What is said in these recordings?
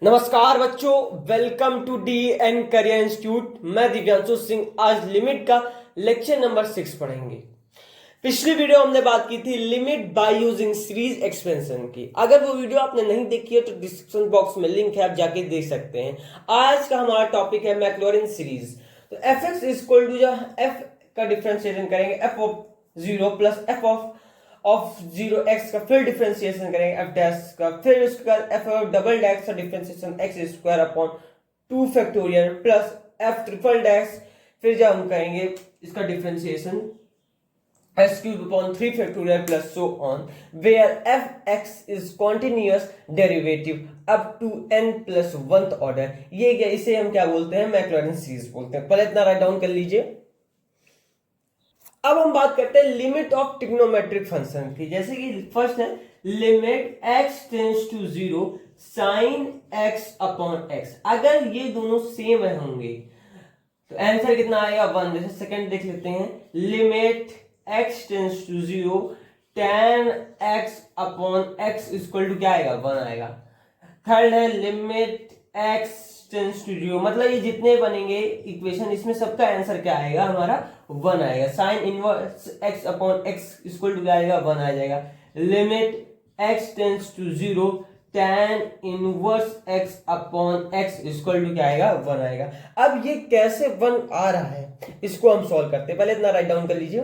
नमस्कार बच्चों, welcome to D N career institute. मैं दिव्यांशु सिंह। आज लिमिट का लेक्चर नंबर 6 पढ़ेंगे। पिछली वीडियो हमने बात की थी limit by using series expansion की। अगर वो वीडियो आपने नहीं देखी है तो डिस्क्रिप्शन बॉक्स में लिंक है, आप जाके देख सकते हैं। आज का हमारा टॉपिक है मैक्लॉरिन सीरीज। तो F x equal to F का डिफ्रेंशिएशन करेंगे F of 0 plus F of 0x का, फिर डिफरेंशिएशन करेंगे एफ डैश का, फिर उसके बाद एफ डबल डैश का differentiation X square upon 2 factorial plus F triple dash, फिर जब हम करेंगे इसका differentiation X cube upon 3 factorial plus so on, where F X is continuous derivative up to n plus 1th order. ये क्या, इसे हम क्या बोलते हैं? मैक्लॉरिन सीरीज बोलते हैं। पहले इतना राइट डाउन कर लीजिए। अब हम बात करते हैं लिमिट ऑफ ट्रिग्नोमेट्रिक फंक्शन की। जैसे कि फर्स्ट है limit x tends to 0 sine x upon x। अगर ये दोनों सेम होंगे तो आंसर कितना आएगा? 1। जैसे सेकंड देख लेते हैं, limit x tends to 0 tan x upon x equal to क्या आएगा? 1 आएगा। थर्ड है लिमिट x टेंड्स टू 0, मतलब ये जितने बनेंगे इक्वेशन, इसमें सबका आंसर क्या आएगा? हमारा 1 आएगा। Sine inverse x upon x equal to क्या आएगा? 1 आ जाएगा। Limit x tends to 0 tan inverse x upon x equal to क्या आएगा? 1 आएगा। अब ये कैसे 1 आ रहा है, इसको हम सॉल्व करते हैं। पहले इतना राइट डाउन कर लीजिए।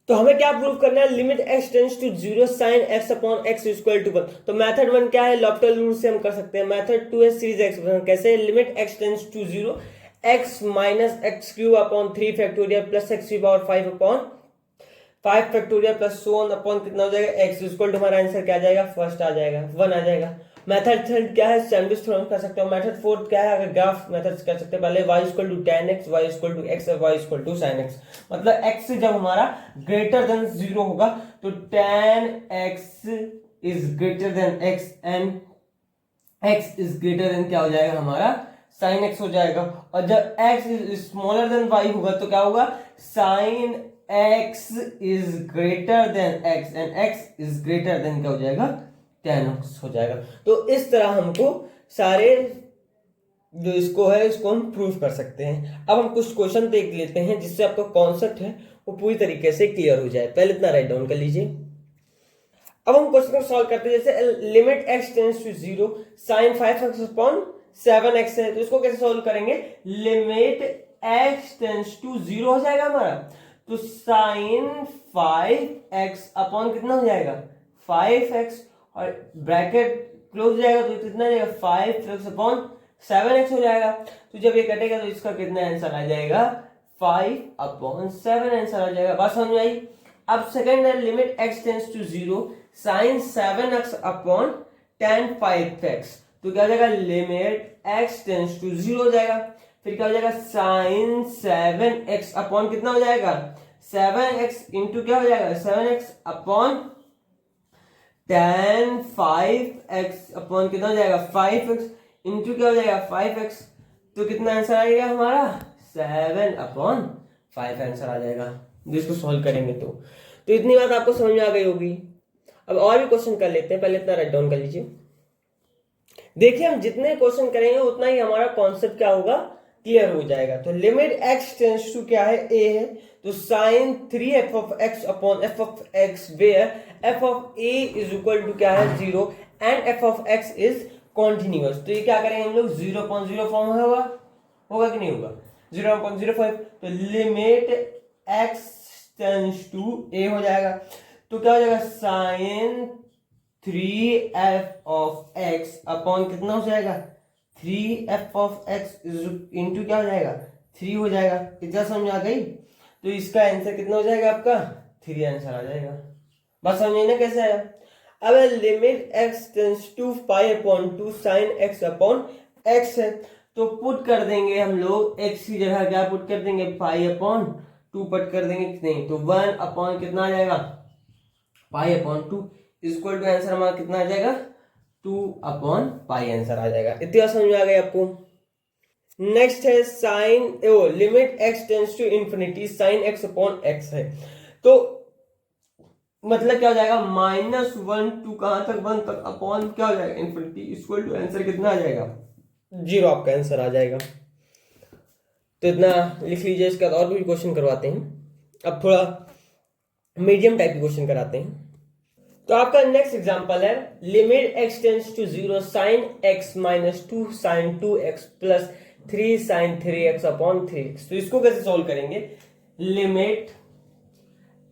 तो हमें क्या प्रूव करना है? Limit x tends to 0 sine x upon x equal to 1। तो मेथड 1 क्या है? लॉप्टल रूल से हम कर सकते हैं। मेथड 2 है सीरीज एक्सपेंशन। कैसे? Limit x tends to 0 x minus x cube upon 3 factorial plus x cube और 5 upon 5 factorial plus so on upon कितना हो जाएगा? x इक्वल टू हमारा आंसर क्या आ जाएगा? फर्स्ट आ जाएगा, 1 आ जाएगा। मेथड थर्ड क्या है? सैंडविच थ्योरम कर सकते हो। मेथड फोर्थ क्या है? अगर ग्राफ मेथड कर सकते हैं। पहले y equal to tan x, y equal to x और y equal to sin x। मतलब x से जब हमारा ग्रेटर देन 0 होगा तो tan x is greater then x and x is greater than क्या हो जाएगा? हमारा sin x हो जाएगा। और जब x is smaller then y होगा तो क्या होगा? sin x is greater then x and x is greater than क्या हो जाएगा? tan x हो जाएगा। तो इस तरह हमको सारे जो इसको है इसको हम प्रूव कर सकते हैं। अब हम कुछ क्वेश्चन देख लेते हैं जिससे आपका कॉन्सेप्ट है वो पूरी तरीके से क्लियर हो जाए। पहले इतना राइट डाउन कर लीजिए। अब हम क्वेश्चन को सॉल्व करते हैं। जैसे limit x tends to 0 sin 5x upon 7x है, तो इसको कैसे सॉल्व करेंगे? लिमिट x टेंड्स टू 0 हो जाएगा हमारा, तो sin 5x अपॉन कितना हो जाएगा? 5x, और ब्रैकेट क्लोज हो जाएगा तो कितना जाएगा? 5x अपॉन 7x हो जाएगा। तो जब ये कटेगा तो इसका कितना आंसर आ जाएगा? 5 अपॉन 7 आंसर आ जाएगा। बात समझ में आई? अब सेकंड है limit x tends to 0 sine 7x upon tan 5x, तो क्या हो जाएगा? लिमिट x टेंड्स टू 0 हो जाएगा। फिर क्या हो जाएगा? साइन 7x अपॉन कितना हो जाएगा? 7x इंटू क्या हो जाएगा? 7x upon tan 5x upon कितना हो जाएगा? 5x इंटू क्या हो जाएगा? 5x, तो कितना आंसर आएगा हमारा? 7 अपॉन 5 आंसर आ जाएगा जिसको सॉल्व करेंगे। तो इतनी बात आपको समझ में आ गई होगी। अब और भी क्वेश्चन कर लेते हैं। पहले इतना राइट डाउन कर लीजिए। देखिए, हम जितने क्वेश्चन करेंगे उतना ही हमारा कॉन्सेप्ट क्या होगा? क्लियर हो जाएगा। तो लिमिट x टेंड्स टू क्या है? a है, तो sine 3f of x upon f of x where f of a is equal to क्या है? 0 and f of x is continuous. तो ये क्या करेंगे हम लोग? 0.0 फॉर्म होगा कि नहीं होगा? 0.05। तो limit x tends to a हो जाएगा, तो क्या हो जाएगा? Sign 3f of x upon कितना हो जाएगा? 3f ऑफ x इंटू क्या हो जाएगा? 3 हो जाएगा। कितना समझ आ गई? तो इसका आंसर कितना हो जाएगा आपका? 3 आंसर आ जाएगा। बस समझिए ना कैसे आया। अब limit x tends to 5 upon 2 sine x upon x है, तो पुट कर देंगे हम लोग x की जगह क्या पुट कर देंगे? 5 अपॉन 2 पुट कर देंगे। नहीं तो 1 अपॉन कितना आ जाएगा? 5 अपॉन 2 इक्वल टू आंसर हमारा कितना आ जाएगा? 2 अपॉन पाई आंसर आ जाएगा। इतना समझ में आ गया आपको? नेक्स्ट है sine limit x tends to infinity sine x upon x है, तो मतलब क्या हो जाएगा, -1 टू कहां तक, 1 तक, अपॉन क्या हो जाएगा, इन्फिनिटी, इक्वल टू आंसर कितना आ जाएगा, 0 आपका आंसर आ जाएगा। तो इतना लिख लीजिए। इसके बाद और भी क्वेश्चन करवाते हैं। अब थोड़ा मीडियम टाइप के क्वेश्चन कराते हैं। तो आपका नेक्स्ट एग्जांपल है limit x tends to 0 sin x minus 2 sin 2x plus 3 sin 3x upon 3x। तो इसको कैसे सॉल्व करेंगे, limit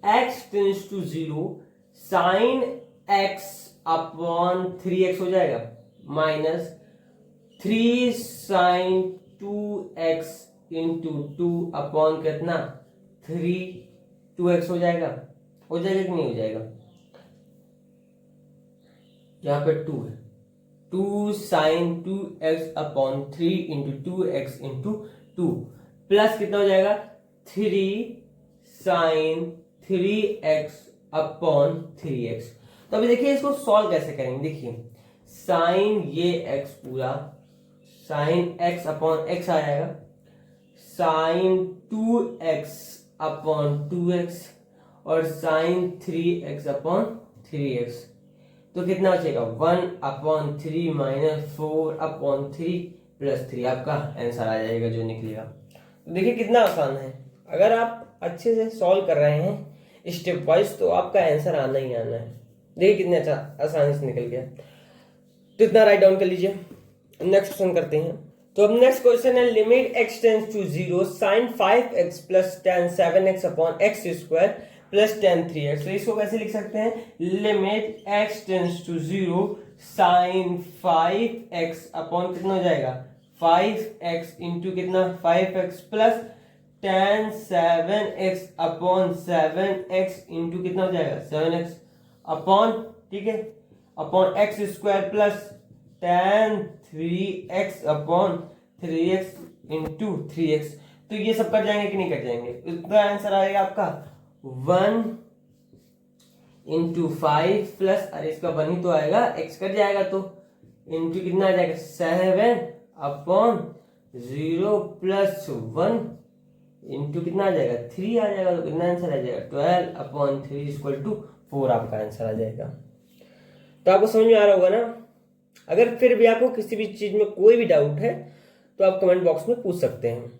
x tends to 0 sin x upon 3x हो जाएगा minus 3 sin 2x into 2 upon कितना 3 2x हो जाएगा कि नहीं हो जाएगा, यहां पे 2 है, 2 sin 2x upon 3 into 2x into 2 plus कितना हो जाएगा 3 sin 3x अपॉन 3x। तो अभी देखिए इसको सॉल्व कैसे करेंगे, देखिए sin ये x पूरा sin x अपॉन x आ जाएगा, sin 2x अपॉन 2x और sin 3x अपॉन 3x। तो कितना बचेगा 1 अपॉन 3 माइनस 4 अपॉन 3 प्लस 3 आपका आंसर आ जाएगा जो निकलेगा। तो देखिए कितना आसान है, अगर आप अच्छे से सॉल्व कर रहे हैं स्टेप वाइज तो आपका आंसर आना ही आना है। देखिए कितने अच्छा आसानी से निकल गया। तो इतना राइट डाउन कर लीजिए। नेक्स्ट क्वेश्चन करते हैं। तो अब नेक्स्ट क्वेश्चन है limit x tends to 0 sin 5x plus tan 7x upon x square plus tan 3x। तो इसको कैसे लिख सकते हैं, limit x tends to 0 sin 5x upon कितना हो जाएगा 5x इंटू कितना 5x plus tan 7x upon 7x into कितना हो जाएगा 7x अपॉन, ठीक है, upon x square plus tan 3x upon 3x into 3x। तो ये सब कट जाएंगे कि नहीं कट जाएंगे, इसका आंसर आएगा आपका 1 इंटू 5 प्लस, अरे इसका 1 ही तो आएगा, x कट जाएगा तो इंटू कितना आ जाएगा 7 अपॉन 0 प्लस 1 इंटू कितना आ जाएगा 3 आ जाएगा। तो कितना आंसर आ जाएगा 12 अपॉन 3 इक्वल टू 4 आपका आंसर आ जाएगा। तो आपको समझ में आ रहा होगा ना। अगर फिर भी आपको किसी भी चीज में कोई भी डाउट है तो आप कमेंट बॉक्स में पूछ सकते हैं।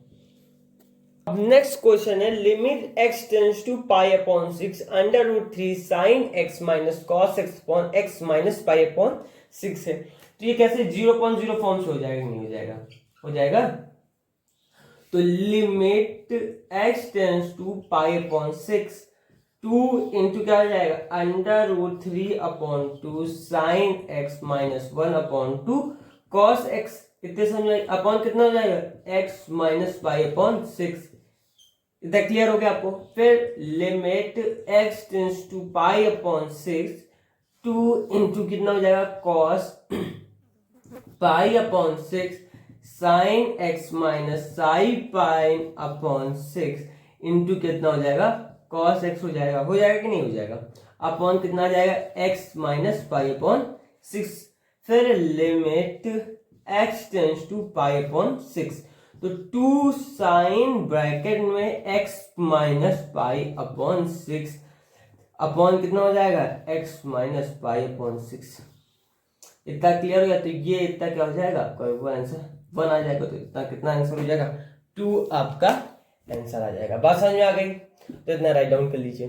अब नेक्स्ट क्वेश्चन है limit x tends to pi upon 6 under root 3 sine x minus cos x upon x minus pi upon 6 है। तो ये कैसे 0.0 फॉर्म से हो जाएगा, नहीं हो जाएगा, हो जाएगा। तो limit x tends to pi upon 6 2 into क्या हो जाएगा under root 3 upon 2 sine x minus 1 upon 2 cos x, कितने समझ अपॉन कितना हो जाएगा x माइनस पाई अपॉन 6। इतना क्लियर हो गया आपको। फिर limit x tends to pi upon 6 2 into कितना हो जाएगा cos pi upon 6 sine x minus sine pi upon 6 into कितना हो जाएगा cos x हो जाएगा कि नहीं हो जाएगा, अपॉन कितना आ जाएगा x माइनस पाई अपॉन 6। फिर limit x tends to pi upon 6 तो 2 साइन ब्रैकेट में x minus pi upon 6 upon कितना हो जाएगा x माइनस पाई अपॉन 6। इतना क्लियर हो गया। तो ये इतना क्या हो जाएगा आपका आंसर 1 आ जाएगा। तो इतना कितना आंसर हो जाएगा 2 आपका आंसर आ जाएगा। बात समझ में आ गई। तो इतना राइट डाउन कर लीजिए।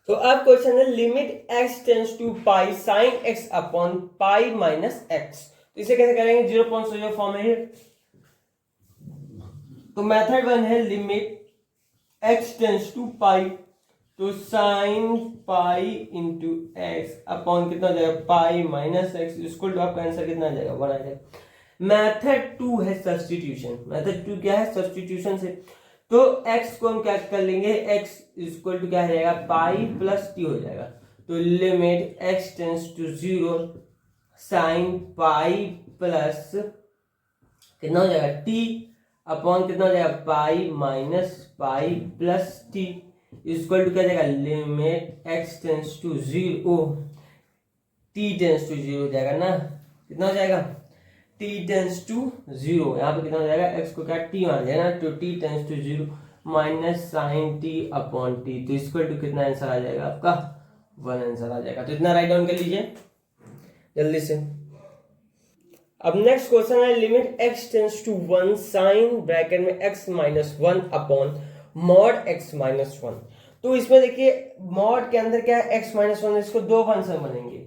तो अब क्वेश्चन है limit x tends to pi sine x upon pi minus x। तो इसे कैसे करेंगे 0.0 फॉर्म है। तो मेथड 1 है limit x tends to pi तो sine pi into x upon कितना हो जाएगा pi minus x equal to आपका आंसर कितना आ जाएगा 1 आ जाएगा। मेथड 2 है सब्स्टिट्यूशन। मेथड 2 क्या है सब्स्टिट्यूशन से। तो x को हम क्या कर लेंगे x इक्वल टू क्या हो जाएगा पाई प्लस टी हो जाएगा। तो limit x tends to 0 sine pi plus कितना हो जाएगा टी अपॉन कितना हो जाएगा pi minus pi plus t equal to क्या जाएगा limit x tends to 0 t tends to 0 हो जाएगा ना। कितना हो जाएगा t टेंड्स टू 0 यहाँ पे कितना हो जाएगा x को क्या t मान लिया ना तो t tends to 0 minus sine t upon t, तो इक्वल टू कितना आंसर आ जाएगा आपका 1 आंसर आ जाएगा। तो इतना राइट डाउन कर लीजिए जल्दी से। अब नेक्स्ट क्वेश्चन है limit x tends to 1 sine bracket में x minus 1 upon mod x minus 1। तो इसमें देखिए मॉड के अंदर क्या है x माइनस 1, इसको दो फंक्शन बनेंगे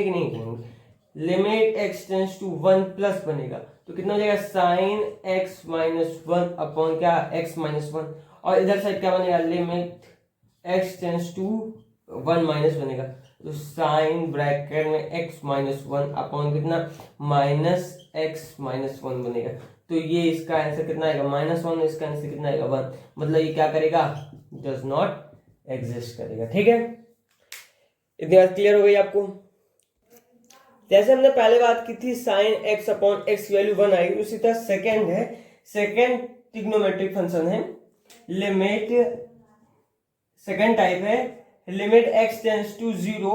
कि नहीं बनेंगे। Limit x tends to 1 plus बनेगा तो कितना हो जाएगा साइन x माइनस 1 अपॉन क्या x माइनस 1, और इधर साइड क्या बनेगा limit x tends to 1 minus बनेगा तो साइन ब्रैकेट में x माइनस 1 अपॉन कितना माइनस x माइनस 1 बनेगा। तो ये इसका आंसर कितना आएगा -1, इसका आंसर कितना आएगा 1, मतलब ये क्या करेगा डज नॉट एग्जिस्ट करेगा। ठीक है, इतनी बात क्लियर हो गई आपको। जैसे हमने पहले बात की थी sine x upon x value 1 आएगी, उसी तरह सेकेंड है, सेकेंड ट्रिग्नोमेट्रिक फंक्शन है लिमिट, सेकेंड टाइप है limit x tends to 0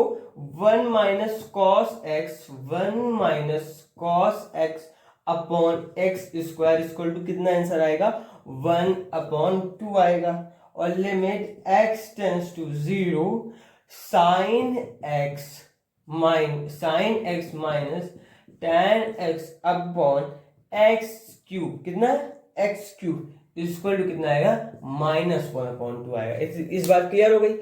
1 minus cos x, 1 minus cos x upon x square equal to कितना आंसर आएगा 1 अपॉन 2 आएगा। और limit x tends to 0 sine x minus tan x upon x cube, कितना x cube equal to कितना आएगा -1 upon 2 आएगा। इस बात क्लियर हो गई।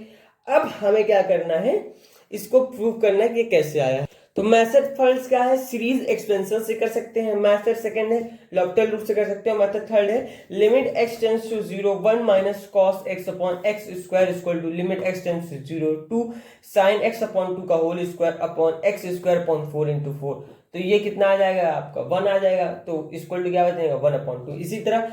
अब हमें क्या करना है, इसको प्रूव करना है कि कैसे आया। तो मेथड फर्स्ट क्या है, सीरीज एक्सपेंशन से कर सकते हैं, मेथड सेकंड है लॉक्टल रूल से कर सकते हैं, मेथड थर्ड है limit x tends to 0 1 minus cos x upon x square equal to limit x tends to 0 2 sine x upon 2 का whole square upon x square upon 4 into 4। तो ये कितना आ जाएगा आपका 1 आ जाएगा, तो इक्वल टू क्या बचेगा 1 अपॉन 2। इसी तरह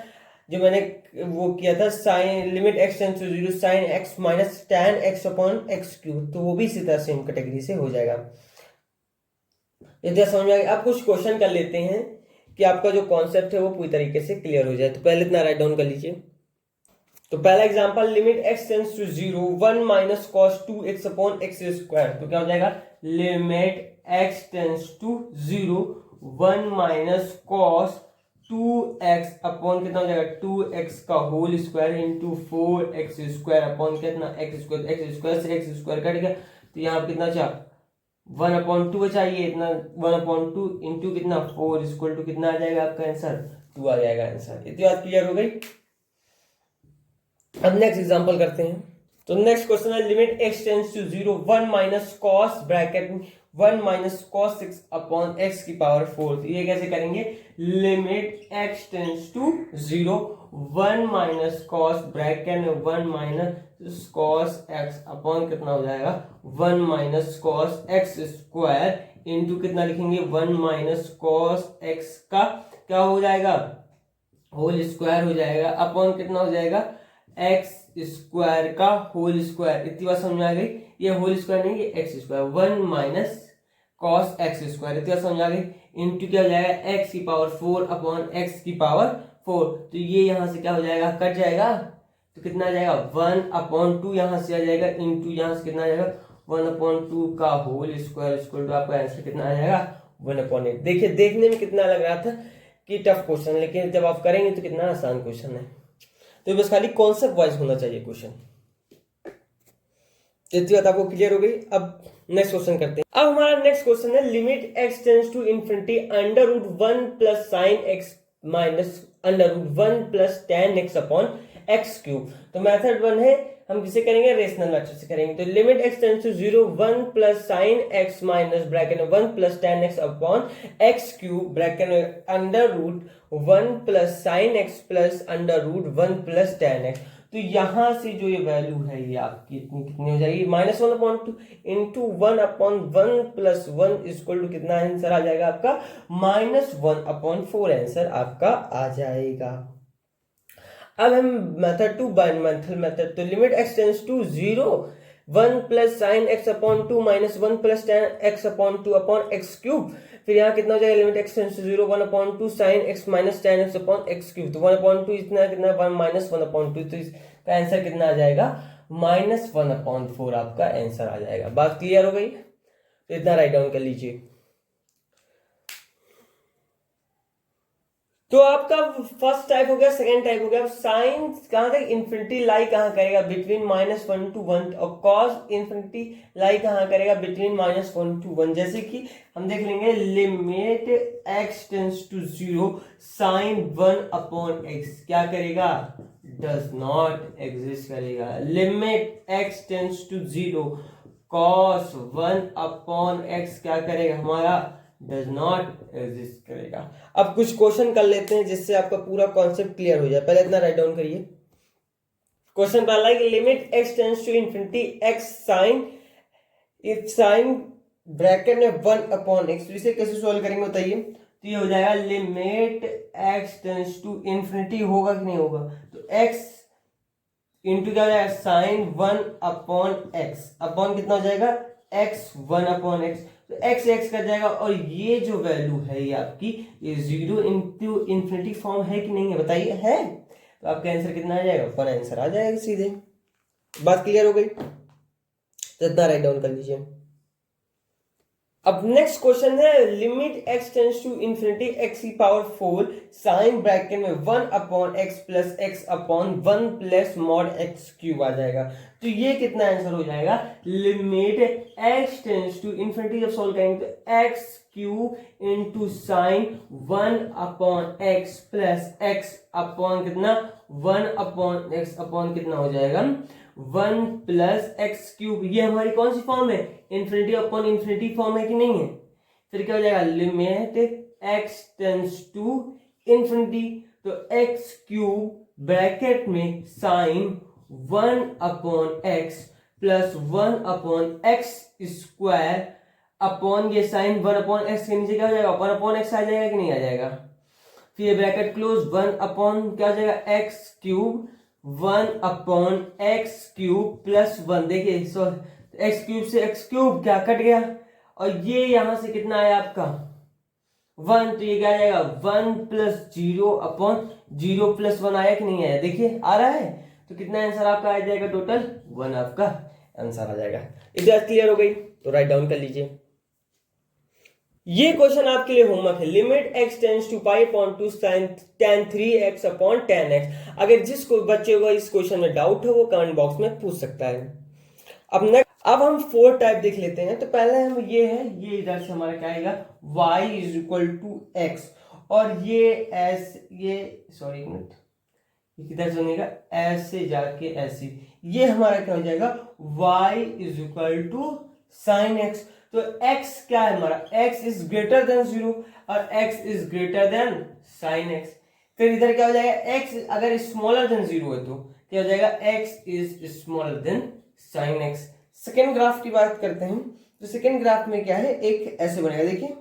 जो मैंने वो किया था sine limit x tends to 0 sine x minus tan x upon x cube, तो वो भी इसी तरह सेम कैटेगरी से हो जाएगा। यदि समझ में आएगा, आप कुछ क्वेश्चन कर लेते हैं कि आपका जो कॉन्सेप्ट है वो पूरी तरीके से क्लियर हो जाए। तो पहले इतना राइट डाउन कर लीजिए। तो पहला example limit x tends to 0 1 minus cos 2x upon x square, तो क्या हो जाएगा limit x tends to 0 1 minus cos 2x upon कितना हो जाएगा 2x का whole square into 4x square upon कितना x स्क्वायर से x स्क्वायर कट गया, तो यहाँ पे कितना चाह 1 अपॉन 2 चाहिए, इतना 1 अपॉन 2 इंटू कितना 4 इक्वल टू कितना आ जाएगा आपका आंसर 2 आ जाएगा आंसर। इतनी बात क्लियर हो गई। अब नेक्स्ट एग्जांपल करते हैं। तो नेक्स्ट क्वेश्चन है limit x tends to 0 1 minus cos bracket 1 minus cos 6 upon x की पावर 4। तो ये कैसे करेंगे, limit x tends to 0 1 minus cos bracket में 1 माइनस कॉस x अपॉन कितना हो जाएगा 1 minus cos x square into कितना लिखेंगे 1 माइनस कॉस x का क्या हो जाएगा होल स्क्वायर हो जाएगा अपॉन कितना हो जाएगा x स्क्वायर का होल स्क्वायर। इतनी बात समझ आ गई, ये होल स्क्वायर नहीं ये x square 1 minus cos x square, इतनी बात समझ आ गई इंटू क्या हो जाएगा x की पावर 4 अपॉन x की पावर 4। तो ये यहां से क्या हो जाएगा कट जाएगा, तो कितना आ जाएगा 1 अपॉन 2 यहां से आ जाएगा इंटू यहां से कितना आ जाएगा 1 अपॉन 2 का होल स्क्वायर इक्वल टू आपका आंसर कितना आ जाएगा 1 अपॉन 8। देखिए देखने में कितना लग रहा था कि टफ क्वेश्चन, लेकिन जब आप करेंगे तो कितना आसान क्वेश्चन है। तो बस खाली कॉन्सेप्ट वाइज होना चाहिए क्वेश्चन। इतनी बात आपको क्लियर हो गई। अब नेक्स्ट क्वेश्चन करते हैं। अब हमारा नेक्स्ट क्वेश्चन है limit x tends to infinity under root 1 plus sine x minus under root 1 plus tan x upon x cube. तो मेथड 1 है, हम किसे करेंगे रेशनल मेथड से करेंगे। तो limit x tends to 0 1 plus sine x minus bracket में 1 plus tan x upon x cube bracket में under root 1 plus sine x plus under root 1 plus tan x। तो यहां से जो ये वैल्यू है ये आपकी इतनी कितनी हो जाएगी -1 upon 2 into 1 upon 1 plus 1 equal to कितना आंसर आ जाएगा आपका -1 अपॉन 4 आंसर आपका आ जाएगा। अब हम मेथड 2 बायनॉमियल मेथड, तो limit x tends to 0 1 plus sine x upon 2 minus 1 plus tan x upon 2 upon x cube. फिर यहाँ कितना हो जाएगा limit x tends to 0 1 upon 2 sine x minus tan x upon x cube. तो 1 upon 2 इतना कितना 1 minus 1 upon 2, तो इसका आंसर कितना आ जाएगा -1 अपॉन 4 आपका आंसर आ जाएगा। बात क्लियर हो गई, तो इतना राइट डाउन कर लीजिए। तो आपका फर्स्ट टाइप हो गया, सेकेंड टाइप हो गया। अब साइन कहां तक इन्फिनिटी लाई कहां करेगा, बिटवीन -1 to 1, और कॉस इन्फिनिटी लाई कहां करेगा, बिटवीन -1 to 1। जैसे कि हम देख लेंगे limit x tends to 0 sine 1/x क्या करेगा, डज नॉट एग्जिस्ट करेगा। Limit x tends to 0 cos 1/x क्या करेगा हमारा, डज नॉट एग्जिस्ट करेगा। अब कुछ क्वेश्चन कर लेते हैं जिससे आपका पूरा कॉन्सेप्ट क्लियर हो जाए। पहले इतना राइट डाउन करिए। क्वेश्चन पहला है कि limit x tends to infinity x sine, if sine bracket में 1/x, तो इसे कैसे सॉल्व करेंगे बताइए। तो ये हो जाएगा limit x tends to infinity, होगा कि नहीं होगा, तो x इंटू क्या हो जाएगा साइन 1/x, अपॉन कितना हो जाएगा x 1/x, तो x कट जाएगा, और ये जो वैल्यू है ये आपकी ये 0 इंटू इन्फिनिटी फॉर्म है कि नहीं है बताइए, है। तो आपका आंसर कितना आ जाएगा, 1 आंसर आ जाएगा सीधे। बात क्लियर हो गई, तो इतना राइट डाउन कर लीजिए। अब नेक्स्ट क्वेश्चन है limit x tends to infinity x की पावर 4 साइन ब्रैकेट में 1/x plus x upon 1 plus mod x cube आ जाएगा। तो ये कितना आंसर हो जाएगा, limit x tends to infinity जब सॉल्व करेंगे तो x cube into sine 1/x plus x upon कितना 1/x अपॉन कितना हो जाएगा 1 प्लस एक्स क्यूब। ये हमारी कौन सी फॉर्म है, इन्फिनिटी अपॉन इन्फिनिटी फॉर्म है कि नहीं है। फिर क्या हो जाएगा limit x tends to infinity, तो एक्स क्यूब ब्रैकेट में sine 1/x plus 1/x square upon ये साइन 1/x के नीचे क्या हो जाएगा 1/x आ जाएगा कि नहीं आ जाएगा। फिर ये ब्रैकेट क्लोज 1 अपॉन क्या हो जाएगा x cube 1/x cube plus 1, देखिए सो एक्स क्यूब से एक्स क्यूब क्या कट गया, और ये यहां से कितना आया आपका 1, तो ये क्या आ जाएगा 1 प्लस 0/0 प्लस 1 आया कि नहीं आया, देखिए आ रहा है। तो कितना आंसर आपका आ जाएगा, टोटल 1 आपका आंसर आ जाएगा। इधर क्लियर हो गई, तो राइट डाउन कर लीजिए। ये क्वेश्चन आपके लिए होमवर्क है। Limit x tends to pi upon 2 sine tan 3x upon tan x। अगर जिसको बच्चे को इस क्वेश्चन में डाउट हो वो कमेंट बॉक्स में पूछ सकता है। अब हम 4 टाइप देख लेते हैं। तो पहले हम ये है, ये इधर से हमारा क्या आएगा y is equal to x, और ये s ये सॉरी एक मिनट किधर से बनेगा ऐसे जाके ऐसे, ये हमारा क्या हो जाएगा y is equal to sine x। तो x क्या है हमारा, x इज ग्रेटर देन 0 और x is greater than sine x। फिर इधर क्या हो जाएगा x अगर स्मॉलर देन 0 है तो क्या हो जाएगा x is smaller than sine x। Second graph की बात करते हैं। तो सेकेंड ग्राफ में क्या है, एक ऐसे बनेगा, देखिए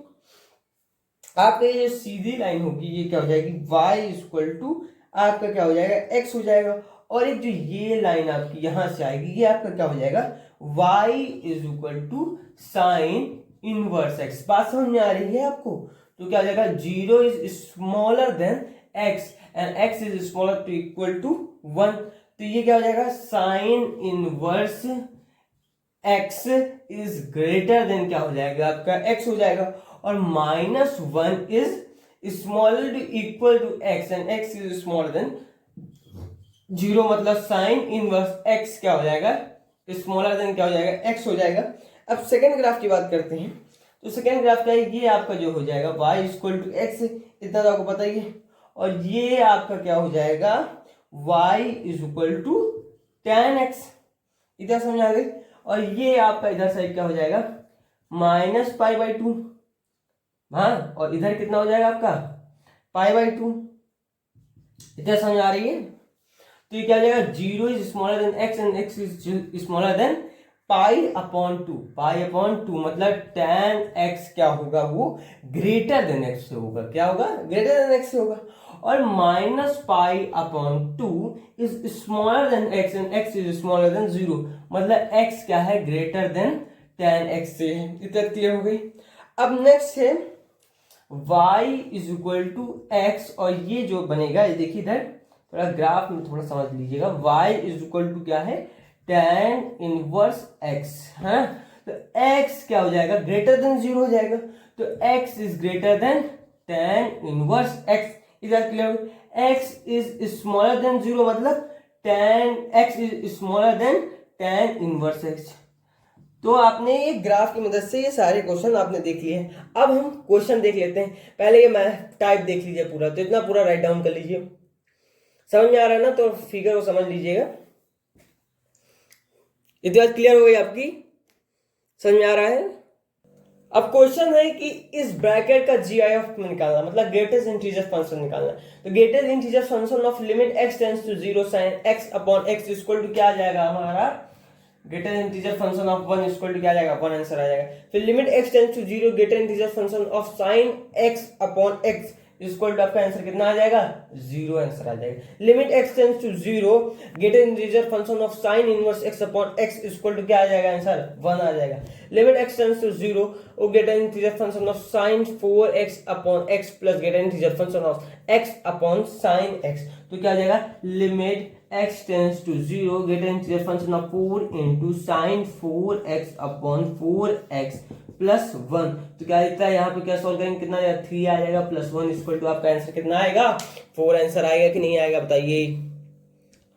आपका ये सीधी लाइन होगी, ये क्या हो जाएगी y इज इक्वल टू आपका क्या हो जाएगा x हो जाएगा, और एक जो ये लाइन आपकी यहां से आएगी ये आपका क्या हो जाएगा y is equal to sine inverse x। बात समझ में आ रही है आपको। तो क्या हो जाएगा 0 is smaller than x and x is smaller to equal to 1। तो ये क्या हो जाएगा sine inverse x is greater than क्या हो जाएगा आपका x हो जाएगा, और -1 is smaller to equal to x and x is smaller than 0, मतलब साइन इनवर्स x क्या हो जाएगा स्मॉलर देन क्या हो जाएगा x हो जाएगा। अब सेकेंड ग्राफ की बात करते हैं। तो सेकेंड ग्राफ क्या है, ये आपका जो हो जाएगा y इक्वल टू x, इतना तो आपको पता ही है, और ये आपका क्या हो जाएगा y is equal to tan x, इतना समझ आ गई। और ये आपका इधर साइड क्या हो जाएगा -π/2, हाँ, और इधर कितना हो जाएगा आपका π/2, इतना समझ आ रही है। तो ये क्या हो जाएगा 0 is smaller than x and x is smaller than π/2, π/2 मतलब tan x क्या होगा वो ग्रेटर देन x से होगा, क्या होगा ग्रेटर देन x से होगा, और -π/2 is smaller than x and x is smaller than 0, मतलब x क्या है ग्रेटर देन tan x से है। इतना क्लियर हो गई। अब नेक्स्ट है y is equal to x, और ये जो बनेगा ये देखिए इधर थोड़ा ग्राफ में थोड़ा समझ लीजिएगा, y इज इक्वल टू क्या है tan इनवर्स x है। तो x क्या हो जाएगा ग्रेटर देन 0 हो जाएगा, तो x is greater than tan inverse x, is are clear. x is smaller than 0 मतलब tan x is smaller than tan inverse x। तो आपने ये ग्राफ की मदद से ये सारे क्वेश्चन आपने देख लिए। अब हम क्वेश्चन देख लेते हैं। पहले ये मैथ टाइप देख लीजिए पूरा, तो इतना पूरा राइट डाउन कर लीजिए। समझ में आ रहा है ना, तो फिगर को समझ लीजिएगा। इतनी बात क्लियर हो गई आपकी, समझ में आ रहा है। अब क्वेश्चन है कि इस ब्रैकेट का GIF निकालना, मतलब ग्रेटेस्ट इंटीजर फंक्शन निकालना। तो greatest integer function of limit x tends to 0 sin x upon x equal to क्या आ जाएगा हमारा, greatest integer function of 1 equal to क्या आ जाएगा, 1 आंसर आ जाएगा। फिर limit x tends to 0 greatest integer function of sin x upon x equal to आपका आंसर कितना आ जाएगा, 0 आंसर आ जाएगा। Limit x tends to 0 greatest integer function of sin inverse x upon x equal to क्या आ जाएगा answer, 1 आ जाएगा। लिमिट x टेंड्स टू 0 और greatest integer function of sin 4x upon x plus greatest integer function of x upon sin x, तो क्या आ जाएगा, limit x tends to 0 greatest integer function of 4 into sin 4x upon 4x plus 1, तो क्या दिखता है यहाँ पे, क्या सॉल्व करेंगे, कितना आएगा, 3 आ जाएगा प्लस 1 इक्वल टू आपका आंसर कितना आएगा, 4 आंसर आएगा कि नहीं आएगा बताइए।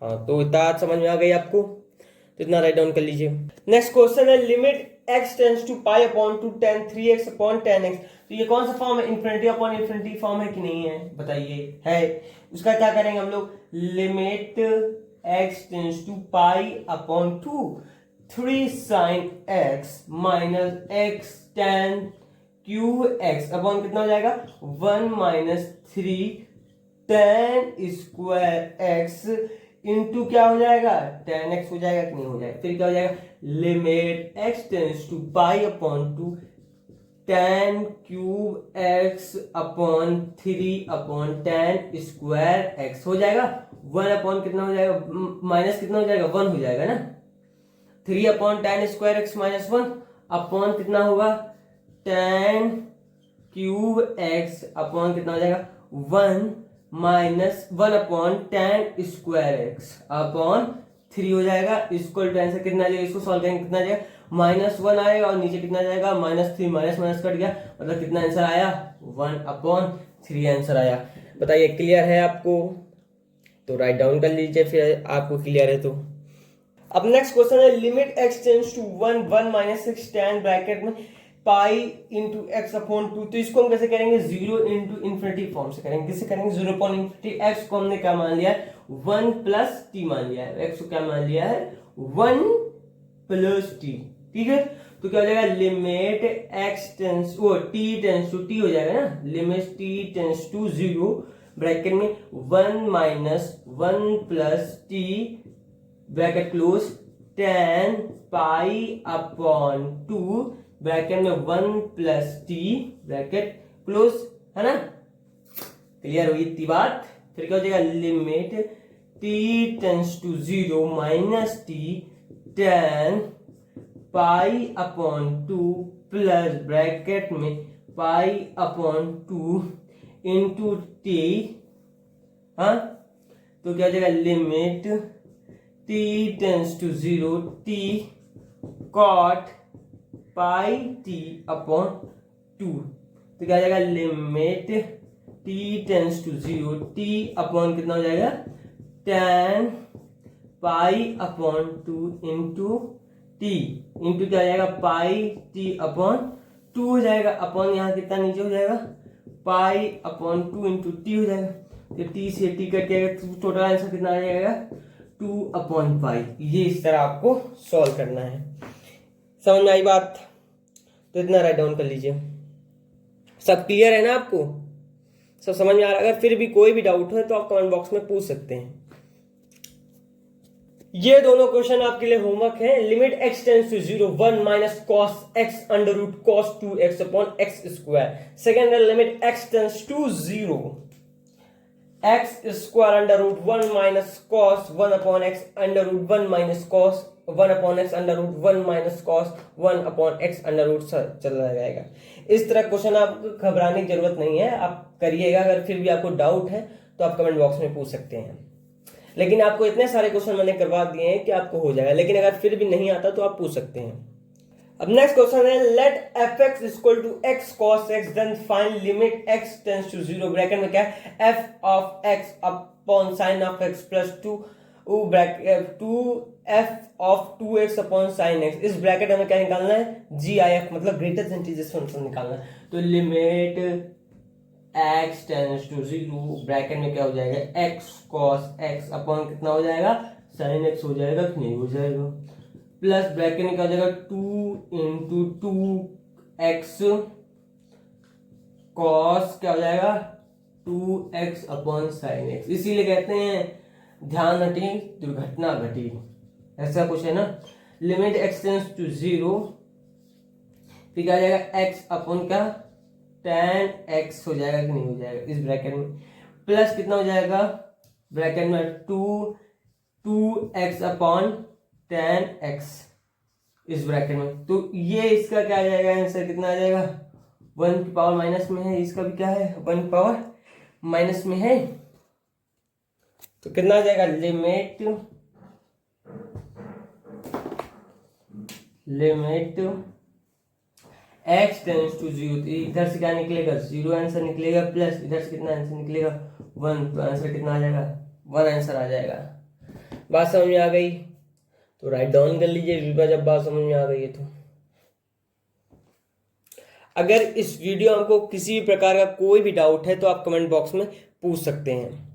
हाँ, तो इतना समझ में आ गई आपको, तो इतना राइट डाउन कर लीजिए। नेक्स्ट क्वेश्चन है limit x tends to pi upon 2 tan 3x upon tan x। तो ये कौन सा फॉर्म है, इन्फिनिटी अपॉन इन्फिनिटी फॉर्म है कि नहीं है बताइए, है। उसका क्या करेंगे हम लोग, limit x tends to pi upon 2 3 sin x minus x tan cube x upon कितना हो जाएगा, 1 minus 3 tan square x into क्या हो जाएगा, tan x हो जाएगा कि नहीं हो जाएगा। फिर क्या हो जाएगा, limit x tends to pi upon 2 tan cube x upon 3 upon tan square x हो जाएगा। 1 अपॉन कितना हो जाएगा, माइनस कितना हो जाएगा, 1 हो जाएगा ना। 3 upon tan square x minus 1 upon कितना होगा, tan क्यूब x अपॉन कितना हो जाएगा, 1 minus 1 upon tan square x upon 3 हो जाएगा। इक्वल टू आंसर कितना जाएगा, इसको सॉल्व करेंगे कितना जाएगा, -1 आएगा और नीचे कितना जाएगा, -3 माइनस माइनस कट गया, मतलब कितना आंसर आया, 1 अपॉन 3 आंसर आया। बताइए क्लियर है आपको, तो राइट डाउन कर लीजिए फिर आपको क्लियर है तो। अब नेक्स्ट क्वेश्चन है limit x tends to 1 minus 6 tan bracket में पाई इंटू एक्स अपॉन 2। तो इसको हम कैसे करेंगे, 0 इंटू इन्फिनिटी फॉर्म से करेंगे। किससे करेंगे, 0 अपॉन इन्फिनिटी। एक्स को हमने क्या मान लिया है, 1 प्लस टी मान लिया है। एक्स को क्या मान लिया है, 1 प्लस टी, ठीक है। तो क्या हो जाएगा, limit x tends t tends to t हो जाएगा ना, limit t tends to 0 bracket में 1 minus 1 plus t bracket close tan pi upon 2 bracket में 1 प्लस टी ब्रैकेट क्लोज, है ना। क्लियर हुई इतनी बात। फिर क्या हो जाएगा, limit t tends to 0 minus t tan pi upon 2 plus bracket में पाई अपॉन 2 इंटू टी, हाँ। तो क्या हो जाएगा, limit t tends to 0 t cot pi t upon 2। तो क्या हो जाएगा, limit t tends to 0 t upon कितना हो जाएगा, tan pi upon 2 into t into क्या हो जाएगा, पाई t अपॉन 2 हो जाएगा। अपॉन यहाँ कितना नीचे हो जाएगा, पाई अपॉन 2 इंटू टी हो जाएगा। तो t से t कट जाएगा, टोटल आंसर कितना आ जाएगा, 2 अपॉन पाई। ये इस तरह आपको सॉल्व करना है। समझ में आई बात, तो इतना राइट डाउन कर लीजिए। सब क्लियर है ना आपको, सब समझ में आ रहा है। अगर फिर भी कोई भी डाउट है तो आप कमेंट बॉक्स में पूछ सकते हैं। ये दोनों क्वेश्चन आपके लिए होमवर्क है। Limit x tends to 0 1 minus cos x under root cos 2x upon x square. Second है limit x tends to 0 x square under root 1 minus cos 1 upon x under root 1 minus cos 1 upon x under root 1 minus cos 1 upon x under root चला जाएगा। इस तरह question आपको घबराने की जरूरत नहीं है, आप करिएगा। अगर फिर भी आपको डाउट है तो आप कमेंट बॉक्स में पूछ सकते हैं। लेकिन आपको इतने सारे क्वेश्चन मैंने करवा दिए हैं कि आपको हो जाएगा। लेकिन अगर फिर भी नहीं आता तो आप पूछ सकते हैं। अब नेक्स्ट क्वेश्चन है let f x equal to x cos x then find limit x tends to zero. Bracket में क्या है, f of x upon sine of x plus two f of 2x upon sine x. इस bracket में क्या निकालना है, G I F, मतलब greatest integers function निकालना है। तो limit x tends to zero, bracket में क्या हो जाएगा, x cos x अपॉन कितना हो जाएगा, sin x हो जाएगा कि नहीं हो जाएगा, प्लस ब्रैकेट में क्या हो जाएगा 2 इंटू 2x cos क्या हो जाएगा 2x अपॉन sin x। इसीलिए कहते हैं ध्यान हटी दुर्घटना घटी, ऐसा कुछ है ना। Limit x tends to zero, फिर क्या हो जाएगा x अपॉन क्या tan x हो जाएगा कि नहीं हो जाएगा इस ब्रैकेट में, प्लस कितना हो जाएगा ब्रैकेट में 2x अपॉन tan x इस ब्रैकेट में। तो ये इसका क्या आ जाएगा आंसर, कितना आ जाएगा 1 की पावर माइनस में है, इसका भी क्या है 1 की पावर माइनस में है। तो कितना आ जाएगा limit x tends to zero, इधर से क्या निकलेगा जीरो आंसर निकलेगा, प्लस इधर से कितना आंसर निकलेगा 1, तो आंसर कितना आ जाएगा 1 आंसर आ जाएगा। बात समझ में आ गई तो राइट डाउन कर लीजिए जब बात समझ में आ गई है तो। अगर इस वीडियो में आपको किसी भी प्रकार का कोई भी डाउट है तो आप कमेंट बॉक्स में पूछ सकते हैं।